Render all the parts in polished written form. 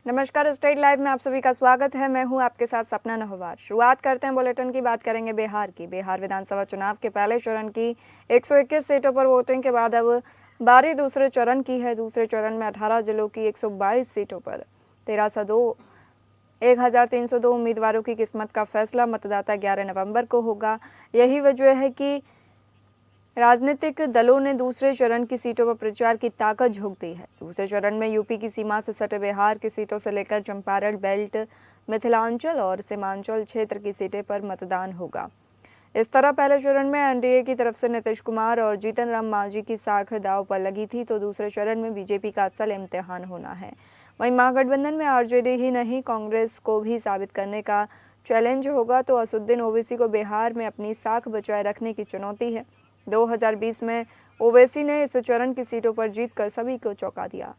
नमस्कार, state live में आप सभी का स्वागत है। मैं हूं आपके साथ सपना नहवार। शुरुआत करते हैं बुलेटिन की। बात करेंगे बिहार की। बिहार विधानसभा चुनाव के पहले चरण की 121 सीटों पर वोटिंग के बाद अब बारी दूसरे चरण की है। दूसरे चरण में 18 जिलों की 122 सीटों पर 1302 उम्मीदवारों की किस्मत का फैसला मतदाता 11 नवंबर को होगा। यही वजह है कि राजनीतिक दलों ने दूसरे चरण की सीटों पर प्रचार की ताकत झोंक दी है। दूसरे चरण में यूपी की सीमा से सटे बिहार की सीटों से लेकर चंपारण बेल्ट, मिथिलांचल और सीमांचल क्षेत्र की सीटें पर मतदान होगा। इस तरह पहले चरण में एनडीए की तरफ से नीतीश कुमार और जीतन राम मांझी की साख दांव पर लगी थी, तो दूसरे चरण में बीजेपी का असल इम्तिहान होना है। वहीं महागठबंधन में आरजेडी ही नहीं, कांग्रेस को भी साबित करने का चैलेंज होगा। तो असुद्दीन ओवैसी को बिहार में अपनी साख बचाए रखने की चुनौती है। 2020 में ओवैसी ने इस चरण की सीटों पर जीतकर सभी को चौंका दिया।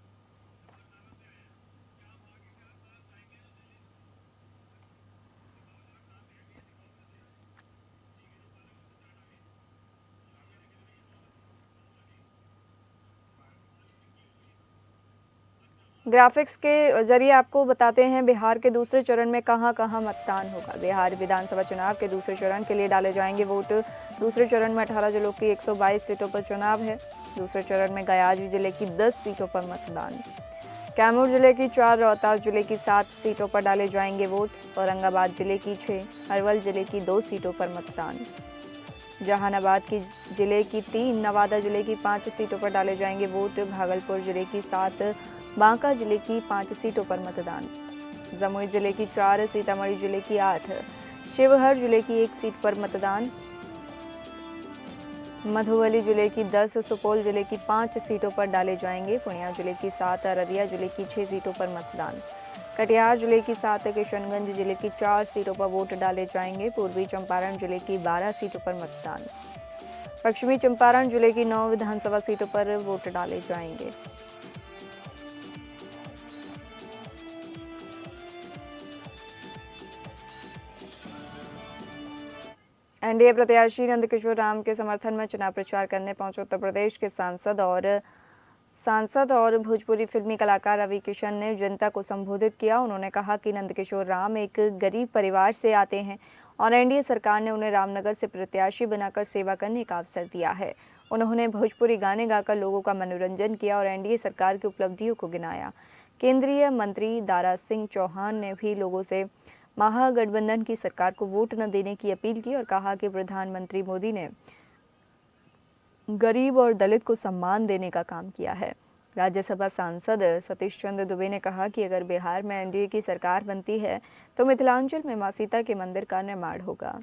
ग्राफिक्स के जरिए आपको बताते हैं बिहार के दूसरे चरण में कहां-कहां मतदान होगा। बिहार विधानसभा चुनाव के दूसरे चरण के लिए डाले जाएंगे वोट। दूसरे चरण में 18 जिलों की 122 सीटों पर चुनाव है। दूसरे चरण में गयाजी जिले की 10 सीटों पर मतदान, कैमूर जिले की 4, रोहतास जिले की 7 सीटों पर डाले जाएंगे वोट। औरंगाबाद जिले की 6, अरवल जिले की 2 सीटों पर मतदान, जहानाबाद की जिले की 3, नवादा जिले की 5 सीटों पर डाले जाएंगे वोट। भागलपुर जिले की 7, बांका जिले की 5 सीटों पर मतदान, जमुई जिले की 4, सीतामढ़ी जिले की 8, शिवहर जिले की 1 सीट पर मतदान, मधुबनी जिले की 10, सुपौल जिले की 5 सीटों पर डाले जाएंगे। पूर्णिया जिले की 7, अररिया जिले की 6 सीटों पर मतदान, कटिहार जिले की 7, किशनगंज जिले की 4 सीटों पर वोट डाले जाएंगे। पूर्वी चंपारण जिले की 12 सीटों पर मतदान, पश्चिमी चंपारण जिले की 9 विधानसभा सीटों पर वोट डाले जाएंगे। एनडीए प्रत्याशी नंदकिशोर राम के समर्थन में चुनाव प्रचार करने पहुंचे उत्तर प्रदेश के सांसद और भोजपुरी फिल्मी कलाकार रवि किशन ने जनता को संबोधित किया। उन्होंने कहा कि नंदकिशोर राम एक गरीब परिवार से आते हैं और एनडीए सरकार ने उन्हें रामनगर से प्रत्याशी बनाकर सेवा करने का अवसर दिया है। उन्होंने भोजपुरी गाने गाकर लोगों का मनोरंजन किया और एनडीए सरकार की उपलब्धियों को गिनाया। केंद्रीय मंत्री दारा सिंह चौहान ने भी लोगों से महागठबंधन की सरकार को वोट न देने की अपील की और कहा कि प्रधानमंत्री मोदी ने गरीब और दलित को सम्मान देने का काम किया है। राज्यसभा सांसद सतीश चंद्र दुबे ने कहा कि अगर बिहार में एनडीए की सरकार बनती है तो मिथिलांचल में मां सीता के मंदिर का निर्माण होगा।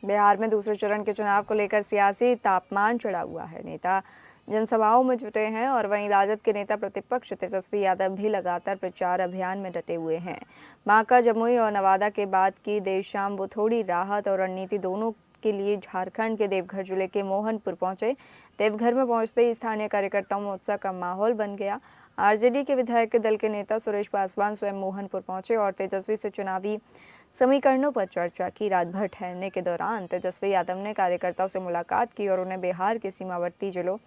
बिहार में दूसरे चरण के चुनाव को लेकर सियासी तापमान चढ़ा हुआ है। नेता जनसभाओं में जुटे हैं और वहीं राजद के नेता प्रतिपक्ष तेजस्वी यादव भी लगातार प्रचार अभियान में डटे हुए हैं। बांका, जमुई और नवादा के बाद की देर शाम वो थोड़ी राहत और रणनीति दोनों के लिए झारखंड के देवघर जिले के मोहनपुर पहुंचे। देवघर में पहुंचते ही स्थानीय कार्यकर्ताओं में उत्साह का माहौल बन गया। आरजेडी के विधायक दल के नेता सुरेश पासवान स्वयं मोहनपुर पहुंचे और तेजस्वी से चुनावी समीकरणों पर चर्चा की। रात भर ठहरने के दौरान तेजस्वी यादव ने कार्यकर्ताओं से मुलाकात की और उन्हें बिहार के सीमावर्ती जिलों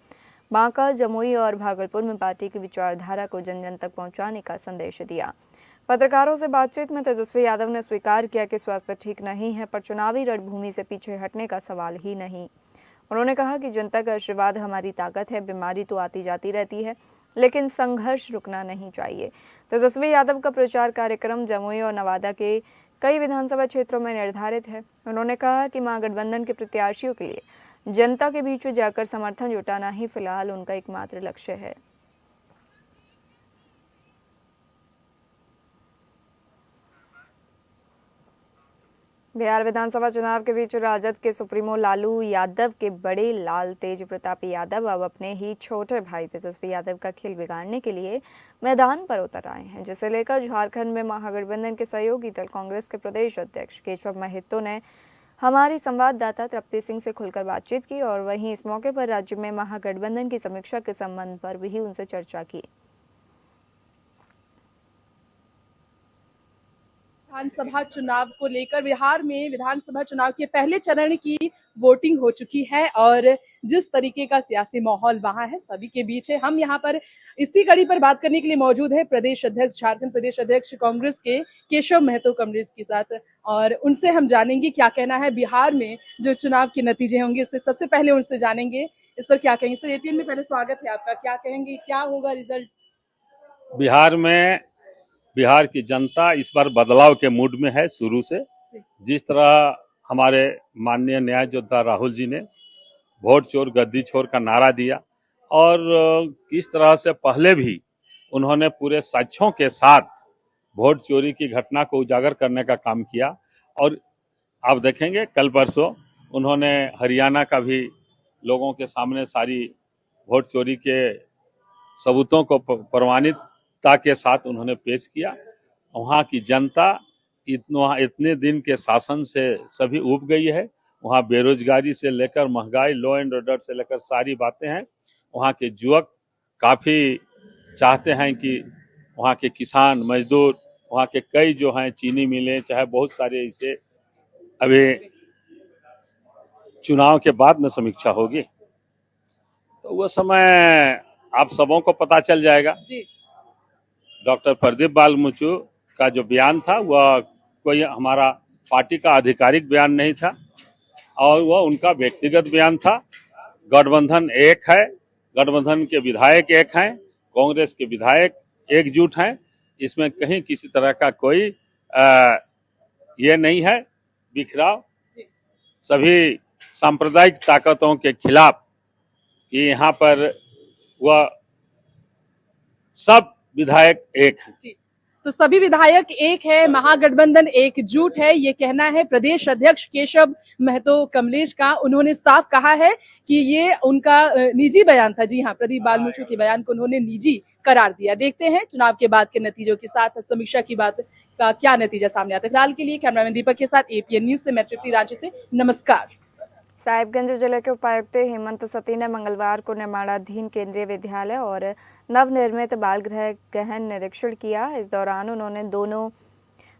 बांका, जमुई और भागलपुर में पार्टी की विचारधारा को जन जन तक पहुंचाने का संदेश दिया। पत्रकारों से बातचीत में तेजस्वी यादव ने स्वीकार किया कि स्वास्थ्य ठीक नहीं है, पर चुनावी रणभूमि से पीछे हटने का सवाल ही नहीं। उन्होंने कहा कि जनता का आशीर्वाद हमारी ताकत है। बीमारी तो आती जाती रहती है, लेकिन संघर्ष रुकना नहीं चाहिए। तेजस्वी यादव का प्रचार कार्यक्रम जमुई और नवादा के कई विधानसभा क्षेत्रों में निर्धारित है। उन्होंने कहा कि महागठबंधन के प्रत्याशियों के लिए जनता के बीच जाकर समर्थन जुटाना ही फिलहाल उनका एकमात्र लक्ष्य है। बिहार विधानसभा चुनाव के बीच राजद के सुप्रीमो लालू यादव के बड़े लाल तेज प्रताप यादव अब अपने ही छोटे भाई तेजस्वी यादव का खेल बिगाड़ने के लिए मैदान पर उतर आए हैं, जिसे लेकर झारखंड में महागठबंधन के सहयोगी दल कांग्रेस के प्रदेश अध्यक्ष केशव महतो ने हमारी संवाददाता तृप्ति सिंह से खुलकर बातचीत की और वहीं इस मौके पर राज्य में महागठबंधन की समीक्षा के संबंध पर भी उनसे चर्चा की। विधानसभा चुनाव को लेकर बिहार में विधानसभा चुनाव के पहले चरण की वोटिंग हो चुकी है और जिस तरीके का सियासी माहौल वहां है सभी के बीच है। हम यहाँ पर इसी कड़ी पर बात करने के लिए मौजूद है प्रदेश अध्यक्ष, झारखंड प्रदेश अध्यक्ष कांग्रेस के केशव महतो कमलेश के साथ, और उनसे हम जानेंगे क्या कहना है बिहार में जो चुनाव के नतीजे होंगे। इससे सबसे पहले उनसे जानेंगे इस पर क्या कहेंगे। सर, एपीएन में पहले स्वागत है आपका, क्या कहेंगे, क्या होगा रिजल्ट? बिहार में बिहार की जनता इस बार बदलाव के मूड में है। शुरू से जिस तरह हमारे माननीय न्याय योद्धा राहुल जी ने वोट चोर गद्दी चोर का नारा दिया और किस तरह से पहले भी उन्होंने पूरे साक्ष्यों के साथ वोट चोरी की घटना को उजागर करने का काम किया, और आप देखेंगे कल परसों उन्होंने हरियाणा का भी लोगों के सामने सारी वोट चोरी के सबूतों को प्रमाणिकता के साथ उन्होंने पेश किया। वहाँ की जनता इतने दिन के शासन से सभी उब गई है। वहाँ बेरोजगारी से लेकर महंगाई, लॉ एंड ऑर्डर से लेकर सारी बातें हैं। वहाँ के युवक काफी चाहते हैं कि वहाँ के किसान मजदूर, वहाँ के कई जो हैं चीनी मिलें, चाहे बहुत सारे ऐसे, अभी चुनाव के बाद में समीक्षा होगी तो वो समय आप सबों को पता चल जाएगा। डॉक्टर प्रदीप बालमुचु का जो बयान था वह कोई हमारा पार्टी का आधिकारिक बयान नहीं था और वह उनका व्यक्तिगत बयान था। गठबंधन एक है, गठबंधन के विधायक एक हैं, कांग्रेस के विधायक एकजुट हैं। इसमें कहीं किसी तरह का कोई ये नहीं है बिखराव। सभी सांप्रदायिक ताकतों के खिलाफ कि यहाँ पर वह सब विधायक एक हैं। तो सभी विधायक एक है, महागठबंधन एकजुट है, ये कहना है प्रदेश अध्यक्ष केशव महतो कमलेश का। उन्होंने साफ कहा है कि ये उनका निजी बयान था। जी हाँ, प्रदीप बालमुचु के बयान को उन्होंने निजी करार दिया। देखते हैं चुनाव के बाद के नतीजों के साथ समीक्षा की बात का क्या नतीजा सामने आता है। फिलहाल के लिए कैमरामैन दीपक के साथ एपीएन न्यूज से मैं तृप्ति रांची से, नमस्कार। साहिबगंज जिले के उपायुक्त हेमंत सती ने मंगलवार को निर्माणाधीन केंद्रीय विद्यालय और नवनिर्मित बाल गृह गहन निरीक्षण किया। इस दौरान उन्होंने दोनों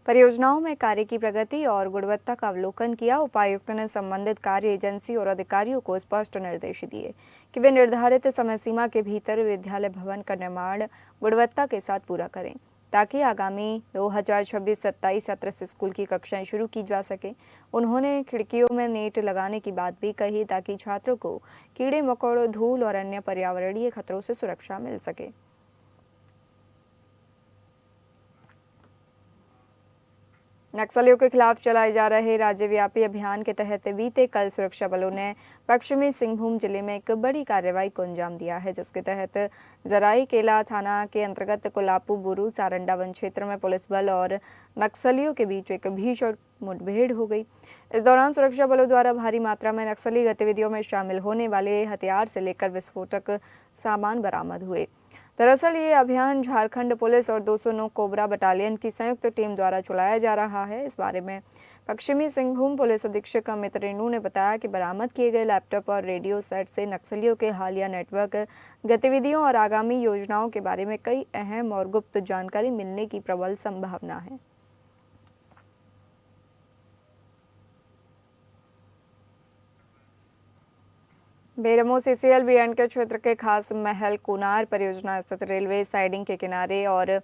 परियोजनाओं में कार्य की प्रगति और गुणवत्ता का अवलोकन किया। उपायुक्त ने संबंधित कार्य एजेंसी और अधिकारियों को स्पष्ट निर्देश दिए कि वे निर्धारित समय सीमा के भीतर विद्यालय भवन का निर्माण गुणवत्ता के साथ पूरा करें ताकि आगामी 2026-27 सत्र से स्कूल की कक्षाएं शुरू की जा सके। उन्होंने खिड़कियों में नेट लगाने की बात भी कही ताकि छात्रों को कीड़े मकोड़ों, धूल और अन्य पर्यावरणीय खतरों से सुरक्षा मिल सके। नक्सलियों के खिलाफ चलाए जा रहे राज्यव्यापी अभियान के तहत बीते कल सुरक्षा बलों ने पश्चिमी सिंहभूम जिले में एक बड़ी कार्रवाई को अंजाम दिया है, जिसके तहत जराई केला थाना के अंतर्गत कोल्हापू बुरू सारंडा वन क्षेत्र में पुलिस बल और नक्सलियों के बीच एक भीषण मुठभेड़ हो गई। इस दौरान सुरक्षा बलों द्वारा भारी मात्रा में नक्सली गतिविधियों में शामिल होने वाले हथियार से लेकर विस्फोटक सामान बरामद हुए। दरअसल ये अभियान झारखंड पुलिस और 209 कोबरा बटालियन की संयुक्त टीम द्वारा चलाया जा रहा है। इस बारे में पश्चिमी सिंहभूम पुलिस अधीक्षक अमित रेणु ने बताया कि बरामद किए गए लैपटॉप और रेडियो सेट से नक्सलियों के हालिया नेटवर्क गतिविधियों और आगामी योजनाओं के बारे में कई अहम और गुप्त जानकारी मिलने की प्रबल संभावना है। बेरमो सीसीएल बीएंडके क्षेत्र के खास महल कुनार परियोजना स्थित रेलवे साइडिंग के किनारे और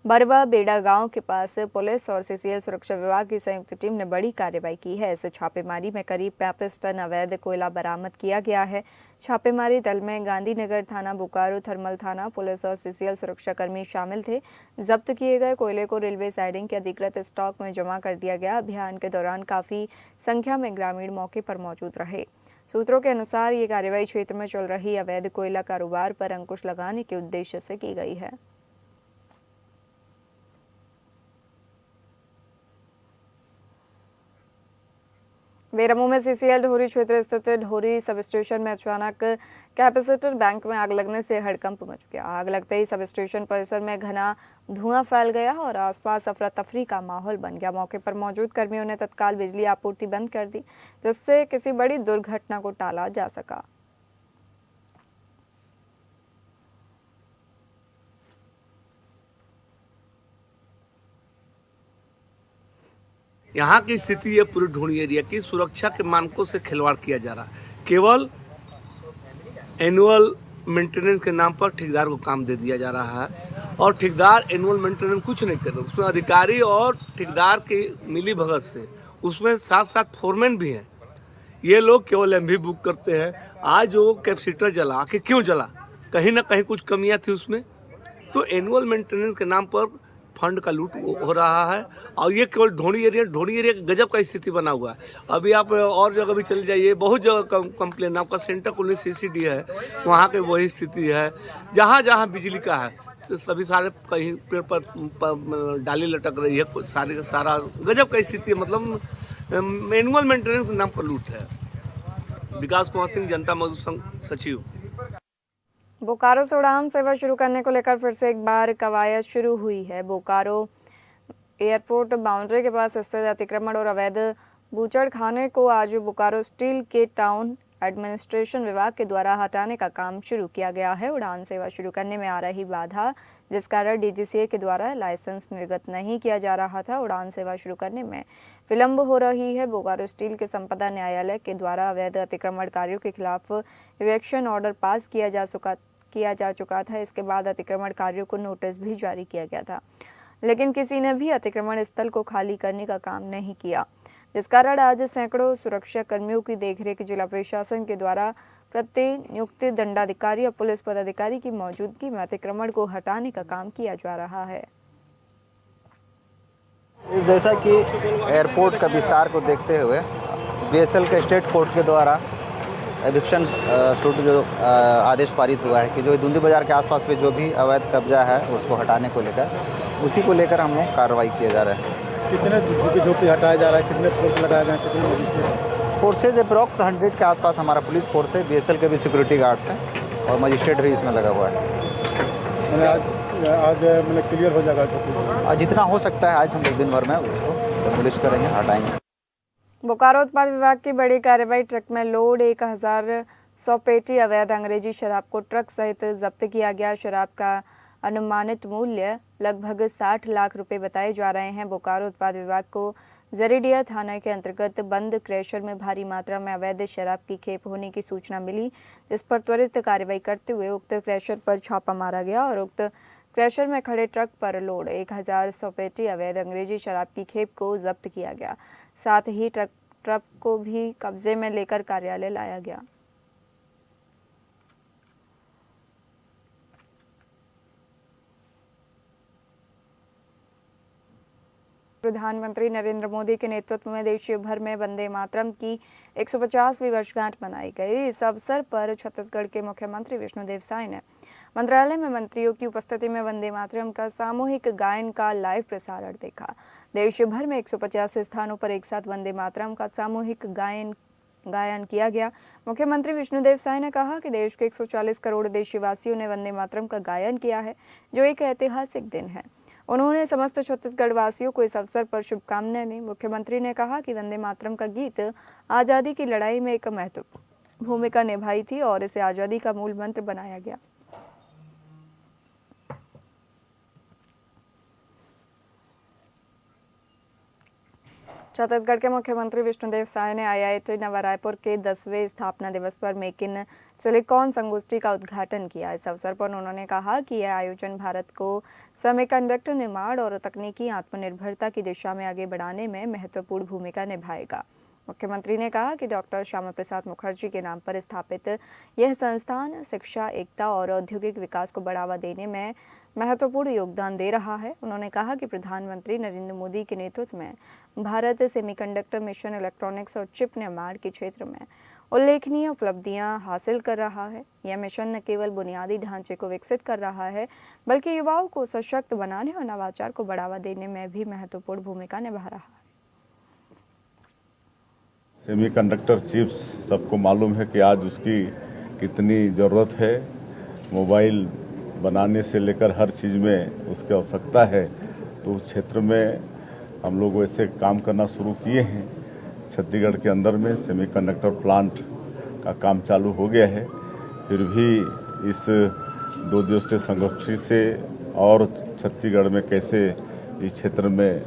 बरवा बेड़ा गांव के पास पुलिस और सीसीएल सुरक्षा विभाग की संयुक्त टीम ने बड़ी कार्रवाई की है। इस छापेमारी में करीब 35 टन अवैध कोयला बरामद किया गया है। छापेमारी दल में गांधीनगर थाना, बोकारो थर्मल थाना, पुलिस और सीसीएल सुरक्षाकर्मी शामिल थे। जब्त किए गए कोयले को रेलवे साइडिंग के अधिकृत स्टॉक में जमा कर दिया गया। अभियान के दौरान काफी संख्या में ग्रामीण मौके पर मौजूद रहे। सूत्रों के अनुसार ये कार्रवाई क्षेत्र में चल रही अवैध कोयला कारोबार पर अंकुश लगाने के उद्देश्य से की गई है। बेरमो में सीसीएल ढोरी क्षेत्र स्थित ढोरी सब स्टेशन में अचानक कैपेसिटर बैंक में आग लगने से हड़कंप मच गया। आग लगते ही सब स्टेशन परिसर में घना धुआं फैल गया और आसपास अफरा तफरी का माहौल बन गया। मौके पर मौजूद कर्मियों ने तत्काल बिजली आपूर्ति बंद कर दी, जिससे किसी बड़ी दुर्घटना को टाला जा सका। यहाँ की स्थिति है पूरी ढूंढी एरिया की सुरक्षा के मानकों से खिलवाड़ किया जा रहा है। केवल एनुअल मेंटेनेंस के नाम पर ठेकेदार को काम दे दिया जा रहा है और ठेकेदार एनुअल मेंटेनेंस कुछ नहीं कर रहे। उसमें अधिकारी और ठेकेदार की मिली भगत से उसमें साथ साथ फोरमैन भी हैं। ये लोग केवल एमवी बुक करते हैं। आज जो कैपेसिटर जला आखिर क्यों जला? कहीं ना कहीं कुछ कमियां थी उसमें। तो एनुअल मेंटेनेंस के नाम पर फंड का लूट हो रहा है और ये केवल ढोणी एरिया गजब का स्थिति बना हुआ है। अभी आप और जगह भी चले जाइए, बहुत जगह कंप्लेन। आपका सेंटर कॉलोनी सीसीडी है, वहाँ के वही स्थिति है। जहाँ जहाँ बिजली का है सभी सारे कहीं पेड़ पर डाली लटक रही है, सारा गजब का स्थिति है। मतलब एनुअल मेंटेनेंस के नाम पर लूट है। विकास कुमार सिंह, जनता मजदूर संघ सचिव। बोकारो से उड़ान सेवा शुरू करने को लेकर फिर से एक बार कवायद शुरू हुई है। बोकारो एयरपोर्ट बाउंड्री के पास स्थित अतिक्रमण और अवैध बूचड़खाने को आज बोकारो स्टील के टाउन एडमिनिस्ट्रेशन विभाग के द्वारा हटाने का काम शुरू किया गया है। उड़ान सेवा शुरू करने में आ रही बाधा, जिस कारण डीजीसीए के द्वारा लाइसेंस निर्गत नहीं किया जा रहा था, उड़ान सेवा शुरू करने में विलंब हो रही है। बोकारो स्टील के संपदा न्यायालय के द्वारा अवैध अतिक्रमणकारियों के खिलाफ इवेक्शन ऑर्डर पास किया जा चुका था। इसके बाद अतिक्रमणकारियों को नोटिस भी जारी किया गया था, लेकिन किसी ने भी अतिक्रमण स्थल को खाली करने का काम नहीं किया, जिस कारण आज सैकड़ों सुरक्षा कर्मियों की देखरेख जिला प्रशासन के द्वारा प्रतिनियुक्त दंडाधिकारी और पुलिस पदाधिकारी की मौजूदगी में अतिक्रमण को हटाने का काम किया जा रहा है। जैसा कि एयरपोर्ट का विस्तार को देखते हुए बीएसएल के स्टेट कोर्ट के द्वारा एविक्शन सूट जो आदेश पारित हुआ है कि जो दुंदी बाजार के आसपास पे जो भी अवैध कब्जा है उसको हटाने को लेकर, उसी को लेकर हम लोग कार्रवाई किए जा रहे हैं। कितने झोपड़ी हटाया जा रहा है, कितने फोर्स लगाए गए, कितने फोर्सेज अप्रॉक्स 100 के आसपास हमारा पुलिस फोर्स है, बीएसएल के भी सिक्योरिटी गार्ड्स हैं और मजिस्ट्रेट भी इसमें लगा हुआ है। आज मतलब क्लियर हो जाएगा? आज जितना हो सकता है आज हम लोग दिन भर में उसको पुलिस करेंगे, हटाएंगे। बोकारो उत्पाद विभाग की बड़ी कार्रवाई। ट्रक में लोड 1100 पेटी अवैध अंग्रेजी शराब को ट्रक सहित जब्त किया गया। शराब का अनुमानित मूल्य लगभग 60 लाख रुपए बताए जा रहे हैं। बोकारो उत्पाद विभाग को जरीडिया थाना के अंतर्गत बंद क्रैशर में भारी मात्रा में अवैध शराब की खेप होने की सूचना मिली, जिस पर त्वरित कार्रवाई करते हुए उक्त क्रैशर पर छापा मारा गया और उक्त क्रैशर में खड़े ट्रक पर लोड 1100 पेटी अवैध अंग्रेजी शराब की खेप को जब्त किया गया। साथ ही ट्रक को भी कब्जे में लेकर कार्यालय लाया गया। प्रधानमंत्री नरेंद्र मोदी के नेतृत्व में देश भर में वंदे मातरम की 150वीं वर्षगांठ मनाई गई। इस अवसर पर छत्तीसगढ़ के मुख्यमंत्री विष्णुदेव साय ने मंत्रालय में मंत्रियों की उपस्थिति में वंदे मातरम का सामूहिक गायन का लाइव प्रसारण देखा। देश भर में 150 स्थानों पर एक साथ वंदे मातरम का सामूहिक गायन किया गया। मुख्यमंत्री विष्णुदेव साय ने कहा कि देश के 140 करोड़ देशवासियों ने वंदे मातरम का गायन किया है, जो एक ऐतिहासिक दिन है। उन्होंने समस्त छत्तीसगढ़ वासियों को इस अवसर पर शुभकामनाएं दी। मुख्यमंत्री ने कहा कि वंदे मातरम का गीत आज़ादी की लड़ाई में एक महत्वपूर्ण भूमिका निभाई थी और इसे आज़ादी का मूल मंत्र बनाया गया। छत्तीसगढ़ के मुख्यमंत्री विष्णुदेव साय ने आईआईटी नवा रायपुर के 10वें स्थापना दिवस पर मेक इन सिलिकॉन संगोष्ठी का उद्घाटन किया। इस अवसर पर उन्होंने कहा कि यह आयोजन भारत को सेमीकंडक्टर निर्माण और तकनीकी आत्मनिर्भरता की दिशा में आगे बढ़ाने में महत्वपूर्ण भूमिका निभाएगा। मुख्यमंत्री ने कहा कि डॉक्टर श्यामा प्रसाद मुखर्जी के नाम पर स्थापित यह संस्थान शिक्षा, एकता और औद्योगिक विकास को बढ़ावा देने में महत्वपूर्ण योगदान दे रहा है। उन्होंने कहा कि प्रधानमंत्री नरेंद्र मोदी के नेतृत्व में भारत सेमीकंडक्टर मिशन, इलेक्ट्रॉनिक्स और चिप निर्माण के क्षेत्र में उल्लेखनीय उपलब्धियां हासिल कर रहा है। यह मिशन न केवल बुनियादी ढांचे को विकसित कर रहा है, बल्कि युवाओं को सशक्त बनाने और नवाचार को बढ़ावा देने में भी महत्वपूर्ण भूमिका निभा रहा है। सेमीकंडक्टर चिप्स सबको मालूम है कि आज उसकी कितनी ज़रूरत है। मोबाइल बनाने से लेकर हर चीज़ में उसकी आवश्यकता है। तो उस क्षेत्र में हम लोग वैसे काम करना शुरू किए हैं। छत्तीसगढ़ के अंदर में सेमीकंडक्टर प्लांट का काम चालू हो गया है। फिर भी इस 2 दिवसीय संगोष्ठी से और छत्तीसगढ़ में कैसे इस क्षेत्र में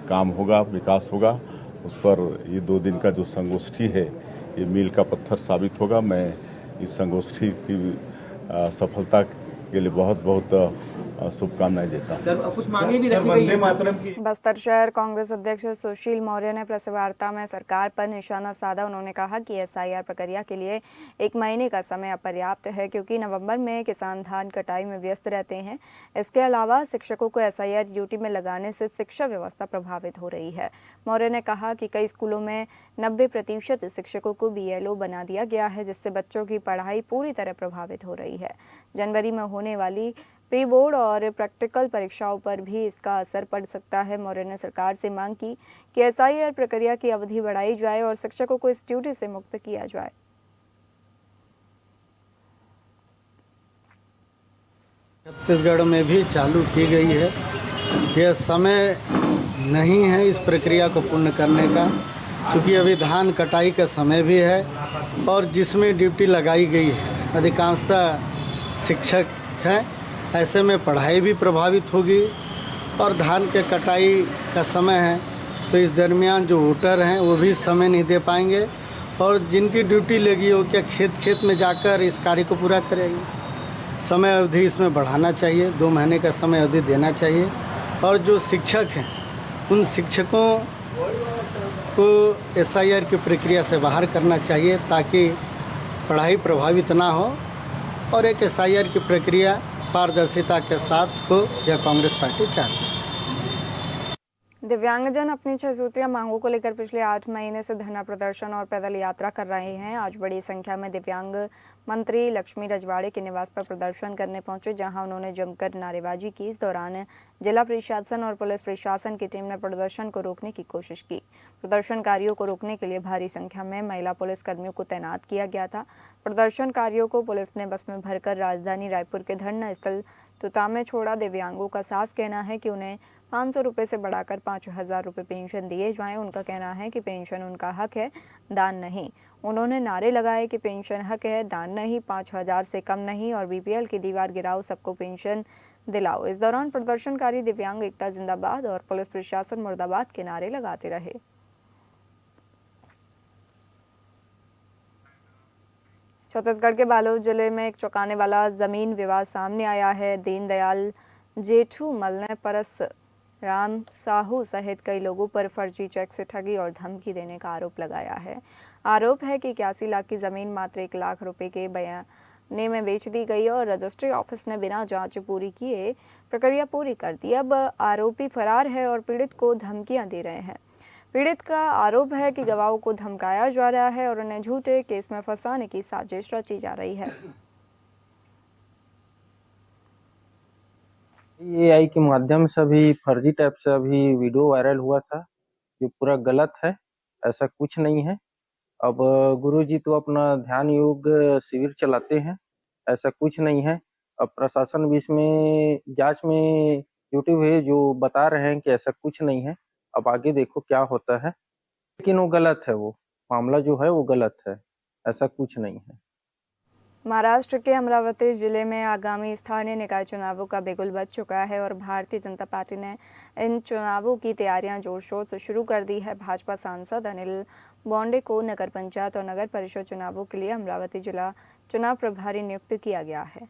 काम होगा, विकास होगा, उस पर ये 2 दिन का जो संगोष्ठी है ये मील का पत्थर साबित होगा। मैं इस संगोष्ठी की सफलता के लिए बहुत बहुत शुभकामनाएं देता हूँ। कुछ मांगे भी रखी गई है। बस्तर शहर कांग्रेस अध्यक्ष सुशील मौर्य ने प्रेस वार्ता में सरकार पर निशाना साधा। उन्होंने कहा कि एसआईआर प्रक्रिया के लिए 1 महीने का समय अपर्याप्त है, क्योंकि नवंबर में किसान धान कटाई में व्यस्त रहते हैं। इसके अलावा शिक्षकों को एसआईआर ड्यूटी में लगाने से शिक्षा व्यवस्था प्रभावित हो रही है। मौर्य ने कहा कि कई स्कूलों में 90% शिक्षकों को बीएलओ बना दिया गया है, जिससे बच्चों की पढ़ाई पूरी तरह प्रभावित हो रही है। जनवरी में होने वाली प्री बोर्ड और प्रैक्टिकल परीक्षाओं पर भी इसका असर पड़ सकता है। मौर्य ने सरकार से मांग की कि एसआईआर प्रक्रिया की अवधि बढ़ाई जाए और शिक्षकों को इस ड्यूटी से मुक्त किया जाए। छत्तीसगढ़ में भी चालू की गई है। यह समय नहीं है इस प्रक्रिया को पूर्ण करने का, क्योंकि अभी धान कटाई का समय भी है और जिसमें ड्यूटी लगाई गई है अधिकांशतः शिक्षक हैं। ऐसे में पढ़ाई भी प्रभावित होगी और धान के कटाई का समय है, तो इस दरमियान जो वोटर हैं वो भी समय नहीं दे पाएंगे और जिनकी ड्यूटी लगी हो क्या खेत में जाकर इस कार्य को पूरा करेंगे। समय अवधि इसमें बढ़ाना चाहिए, 2 महीने का समय अवधि देना चाहिए और जो शिक्षक हैं उन शिक्षकों को एसआईआर की प्रक्रिया से बाहर करना चाहिए ताकि पढ़ाई प्रभावित ना हो और एक एसआईआर की प्रक्रिया पारदर्शिता के साथ हो, यह कांग्रेस पार्टी चाहती है। दिव्यांगजन अपनी 6 सूत्रीय मांगों को लेकर पिछले 8 महीने से धरना प्रदर्शन और पैदल यात्रा कर रहे हैं। आज बड़ी संख्या में दिव्यांग मंत्री लक्ष्मी रजवाड़े के निवास पर प्रदर्शन करने पहुंचे, जहां उन्होंने जमकर नारेबाजी की। इस दौरान जिला प्रशासन और पुलिस प्रशासन की टीम ने प्रदर्शन को रोकने की कोशिश की। प्रदर्शनकारियों को रोकने के लिए भारी संख्या में महिला पुलिस कर्मियों को तैनात किया गया था। प्रदर्शनकारियों को पुलिस ने बस में भरकर राजधानी रायपुर के धरना स्थल तुता में छोड़ा। दिव्यांगों का साफ कहना है कि उन्हें 500 रुपये से बढ़ाकर 5000 रुपये पेंशन दिए जाएं। उनका कहना है कि पेंशन उनका हक है, दान नहीं। उन्होंने नारे लगाए कि पेंशन हक है, दान नहीं, 5000 से कम नहीं और बीपीएल की दीवार गिराओ, सबको पेंशन दिलाओ। इस दौरान प्रदर्शनकारी दिव्यांग एकता जिंदाबाद और पुलिस प्रशासन मुर्दाबाद के नारे लगाते रहे। छत्तीसगढ़ के बालोद जिले में एक चौंकाने वाला जमीन विवाद सामने आया है। दीनदयाल जेठू मल ने परस राम साहू सहित कई लोगों पर फर्जी चेक से ठगी और धमकी देने का आरोप लगाया है। आरोप है कि 81 लाख की जमीन मात्र 1 लाख रुपए के बयाने में बेच दी गई और रजिस्ट्री ऑफिस ने बिना जांच पूरी किए प्रक्रिया पूरी कर दी। अब आरोपी फरार है और पीड़ित को धमकियां दे रहे हैं। पीड़ित का आरोप है कि गवाहों को धमकाया जा रहा है और उन्हें झूठे केस में फंसाने की साजिश रची जा रही है। एआई के माध्यम से अभी फर्जी टाइप से अभी वीडियो वायरल हुआ था, जो पूरा गलत है। ऐसा कुछ नहीं है। अब गुरुजी तो अपना ध्यान योग शिविर चलाते हैं, ऐसा कुछ नहीं है। अब प्रशासन भी इसमें जांच में जुटे हुए जो बता रहे हैं कि ऐसा कुछ नहीं है। अब आगे देखो क्या होता है, लेकिन वो गलत है। वो मामला जो है वो गलत है, ऐसा कुछ नहीं है। महाराष्ट्र के अमरावती जिले में आगामी स्थानीय निकाय चुनावों का बिगुल बज चुका है और भारतीय जनता पार्टी ने इन चुनावों की तैयारियां जोर शोर से शुरू कर दी है। भाजपा सांसद अनिल बोंडे को नगर पंचायत और नगर परिषद चुनावों के लिए अमरावती जिला चुनाव प्रभारी नियुक्त किया गया है।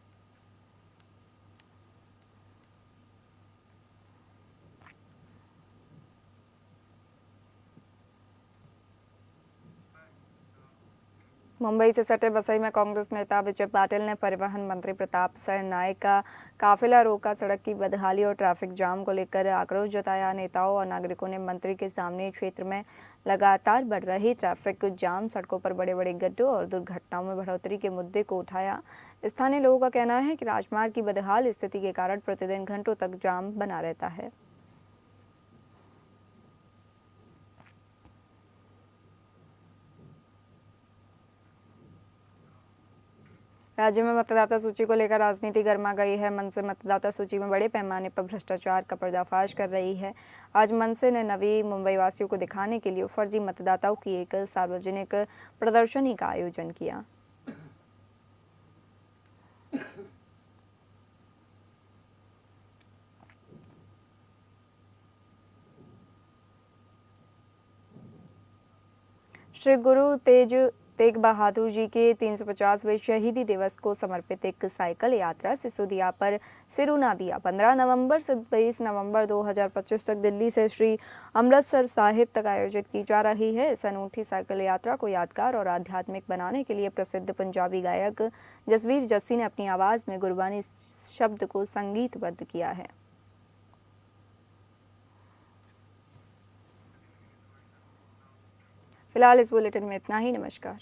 मुंबई से सटे बसई में कांग्रेस नेता विजय पाटिल ने परिवहन मंत्री प्रताप सरनाईक का काफिला रोका। सड़क की बदहाली और ट्रैफिक जाम को लेकर आक्रोश जताया। नेताओं और नागरिकों ने मंत्री के सामने क्षेत्र में लगातार बढ़ रही ट्रैफिक जाम, सड़कों पर बड़े बड़े गड्ढों और दुर्घटनाओं में बढ़ोतरी के मुद्दे को उठाया। स्थानीय लोगों का कहना है कि राजमार्ग की बदहाल स्थिति के कारण प्रतिदिन घंटों तक जाम बना रहता है। राज्य में मतदाता सूची को लेकर राजनीति गर्मा गई है। मनसे मतदाता सूची में बड़े पैमाने पर भ्रष्टाचार का पर्दाफाश कर रही है। आज मनसे ने नवी मुंबई वासियों को दिखाने के लिए फर्जी मतदाताओं की एक सार्वजनिक प्रदर्शनी का आयोजन किया। श्री गुरु तेग बहादुर जी के 350वें शहीदी दिवस को समर्पित एक साइकिल यात्रा सिसोदिया पर सिरुनादिया 15 नवंबर से 22 नवंबर 2025 तक दिल्ली से श्री अमृतसर साहिब तक आयोजित की जा रही है। इस अनूठी साइकिल यात्रा को यादगार और आध्यात्मिक बनाने के लिए प्रसिद्ध पंजाबी गायक जसवीर जस्सी ने अपनी आवाज में गुरबानी शब्द को संगीतबद्ध किया है। फिलहाल इस बुलेटिन में इतना ही। नमस्कार।